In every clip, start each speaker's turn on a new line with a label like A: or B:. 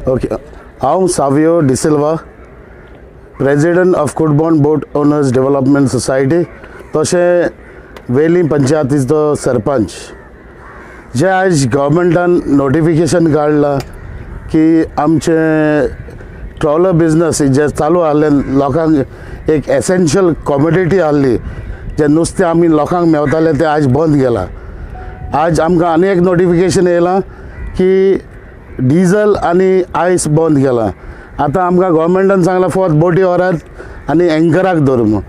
A: Okay हांव Savio D'Silva president of Cutbona boat owners development society तशें वेली पंचायतीचो सरपंच जे आज गव्हर्मेंटान नोटिफिकेशन काडलां की आमचे ट्रॉलर बिजनस जे चालू आहले लोकांक एक एसेंशियल कॉमोडिटी आहली जे नुस्तें आमी लोकांक मेवताले ते आज बंद केलां. आज आमकां आनी एक नोटिफिकेशन येयलां की डिजल आनी आयस बंद केलां. आतां आमकां गव्हर्मेंटान सांगलां फॉर बोटी व्हरात आनी एंकराक दवर म्हूण.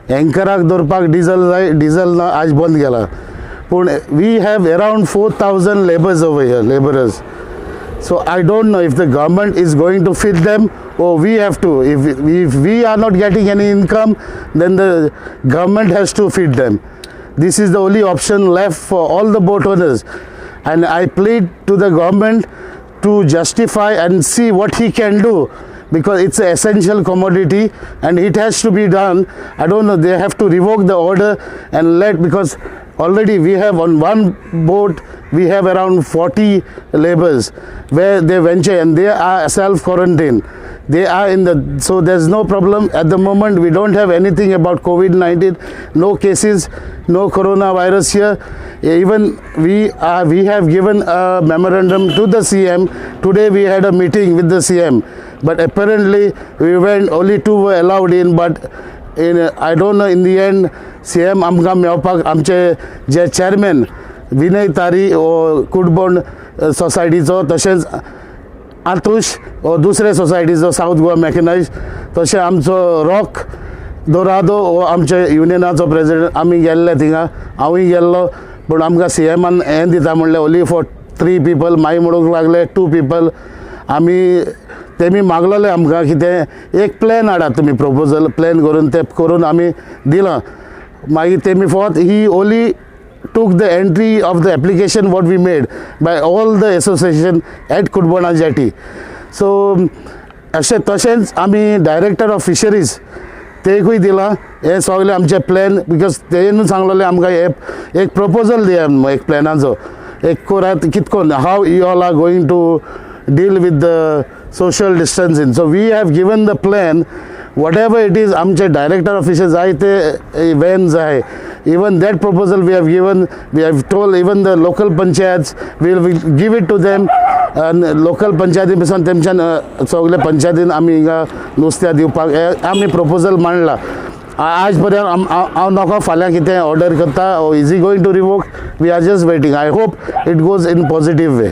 A: एंकराक दवरपाक डिजल जाय, डिजल ना, आज बंद केलां. पूण we have around 4,000 labours over here, laborers. So I don't know if the government is going to feed them or we have to. If we are not getting any income, then the government has to feed them. This is the only option left for all the boat owners. And I plead to the government to justify and see what he can do, because it's an essential commodity and it has to be done. I don't know, they have to revoke the order and because already we have on one boat we have around 40 laborers where they venture and they are self-quarantine. They are in the, so there's no problem at the moment. We don't have anything about COVID-19, no cases, no coronavirus here. Even we have given a memorandum to the CM. Today we had a meeting with the CM, but apparently we went, only 2 were allowed in, but I don't know, in the end CM आमकां मेवपाक आमचे जे chairman विनय तारी कुडबॉन सोसायटीचो, तशेंच आतुश दुसरे सोसायटीचो south Goa मॅकनायज, तशें आमचो rock Dourado आमचे युनियनाचो president, आमी गेल्ले थिंगा, हांवूय गेल्लो. पूण आमकां CMन हें दिता म्हणलें ओन्ली फॉर 3 people. मागीर म्हणूंक लागले 2 people. आमी तेमी मागलोले आमकां की ते एक प्लॅन हाडात तुमी, प्रपोजल प्लॅन करून ते करून आमी दिलां. मागीर तेमी for he only took the entry of the application what we made by all the association at Kudbona jetty. So अशें तशेंच आमी डायरेक्टर ऑफ फिशरीज तेकूय दिलां हे सगळे आमचे प्लॅन, बिकॉज तेणूच सांगलोलें आमकां हे एक प्रपोजल दिया एक प्लॅनाचो, एक करात कितकोन how you all are going to deal with the social distancing. So we have given the plan, whatever it is. आमचे डायरेक्टर ऑफिसर जाय ते वॅन जाय, even that proposal we have given. We have told even the local panchayats, we will give it to them. And local पंचायती पासून तेमच्यान सगळे पंचायतीन आमी हिंगा नुस्त्या दिवपाक आमी प्रपोजल मांडला. आज पर्यंत हांव नको फाल्यां कितें ऑर्डर करता, is going to revoke. We are just waiting. I hope it goes in positive way.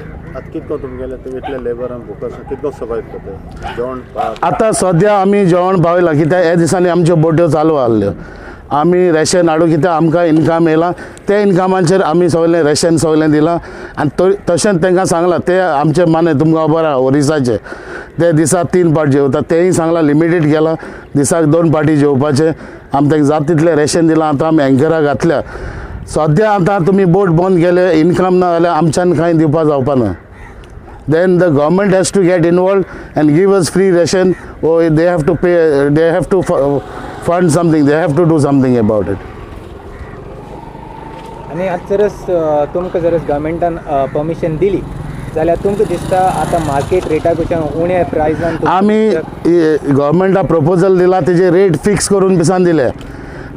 A: आतां सद्या आमी जेवण पावयलां, कित्याक हे दिसांनी आमच्यो बोट्यो चालू आहल्यो. आमी रेशन हाडूं, कित्याक आमकां इनकम येयलां, ते इनकमाचेर आमी सगळें रेशन सगळें दिलां. आनी तशेंच तांकां सांगलां, ते आमचे माने तुमकां खबर आहा ओरिसाचे, ते दिसाक 3 पाट जेवता. तेंय सांगलां लिमिटेड केलां, दिसाक 2 पाटी जेवपाचें. आमी तांकां जाता तितलें रेशन दिलां. आतां आमी एंकराक घातल्या. सद्या आतां तुमी बोट बंद केले, इनकम ना जाल्यार आमच्यान कांय दिवपा जावपा ना. Then the government has to get involved and give us free ration, or they have to pay, they have to fund something, they have to do something about it.
B: आणि आज जरस तुमकां जरस गव्हर्मेंटान परमिशन दिली जाल्यार तुमकां दिसता आतां मार्केट रेटापेक्षा उण्या प्रायसान
A: आमी गव्हर्मेंटाक प्रपोजल दिला, तेजे रेट फिक्स करून पिसान दिले.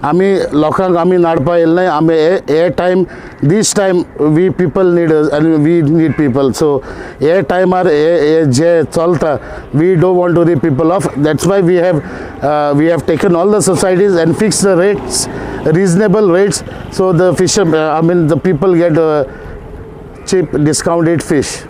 A: आमी लोकांक आमी नाडपा येयले नाय. आमी हे time, this time we people need आनी वी नीड पीपल. सो हे टायमार हे जे चलता, we don't want to read people off. That's why we have taken all the societies and fix the rates, reasonable rates, so the fisher, I mean the people get cheap discounted fish.